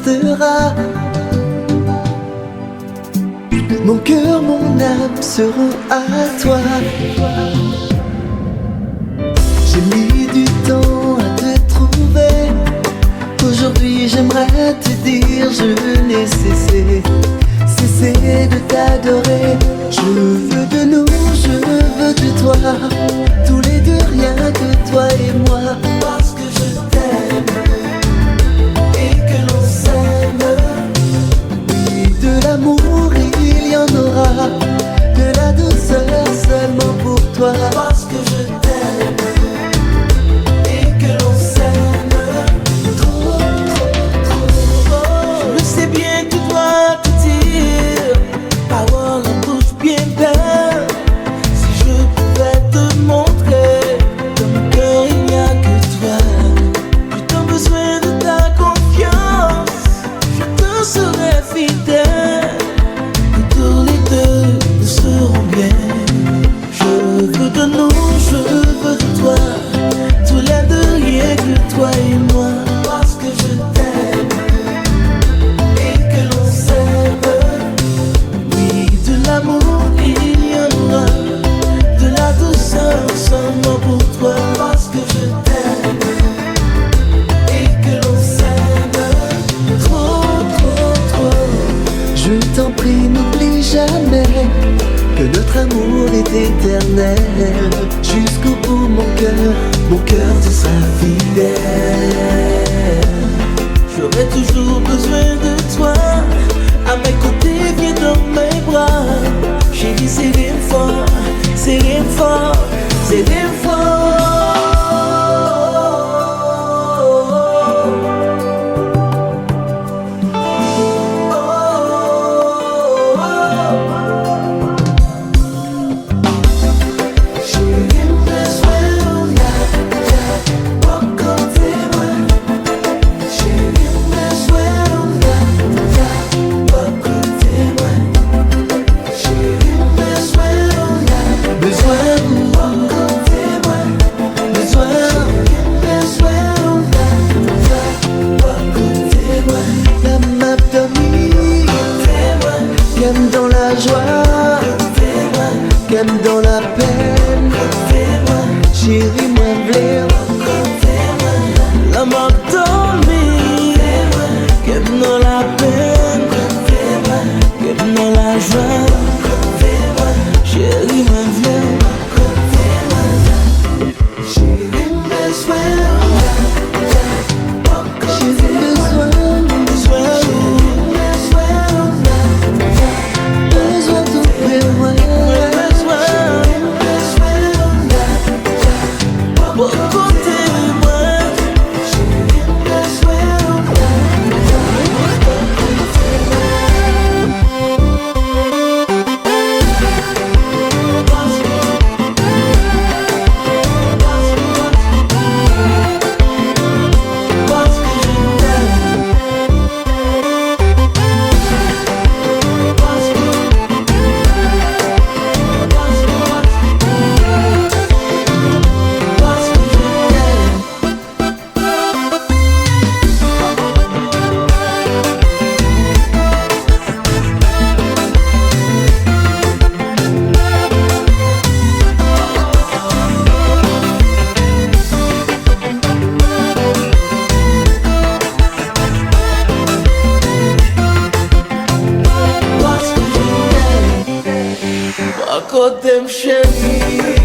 restera. Mon cœur, mon âme seront à toi. J'ai mis du temps à te trouver. Aujourd'hui j'aimerais te dire je n'ai cessé de t'adorer. Je veux de nous, je veux de toi, tous les deux rien que toi et moi. Parce que je t'aime et que l'on s'aime. Oui, de l'amour il y en aura, de la douceur seulement pour toi. Parce que je t'aime et que l'on s'aime. Trop, trop, trop. Je sais bien que tu dois te dire parole en bouche bien belle. Si je pouvais te montrer dans mon cœur il n'y a que toi. J'ai tant besoin de ta confiance, je te serai fidèle. Que tous les deux nous serons bien. Je veux de nous, je veux de toi, tous les deux rien que toi et moi. Parce que je t'aime et que l'on s'aime. Oui, de l'amour il y en aura, de la douceur seulement pour toi. Parce que je t'aime et que l'on s'aime. Trop, trop, trop. Je t'en prie, n'oublie jamais que notre amour est éternel. Jusqu'au bout mon cœur te sera fidèle. J'aurai toujours besoin de toi, à mes côtés, viens dans mes bras. Chérie, serrez fort, serrez fort, serrez fort. Comme dans la peine, chérie, moi v'lais. La m'a dormi, comme dans la peine, comme dans la joie, chérie, moi v'lais. Chérie, besoin, côté chérie.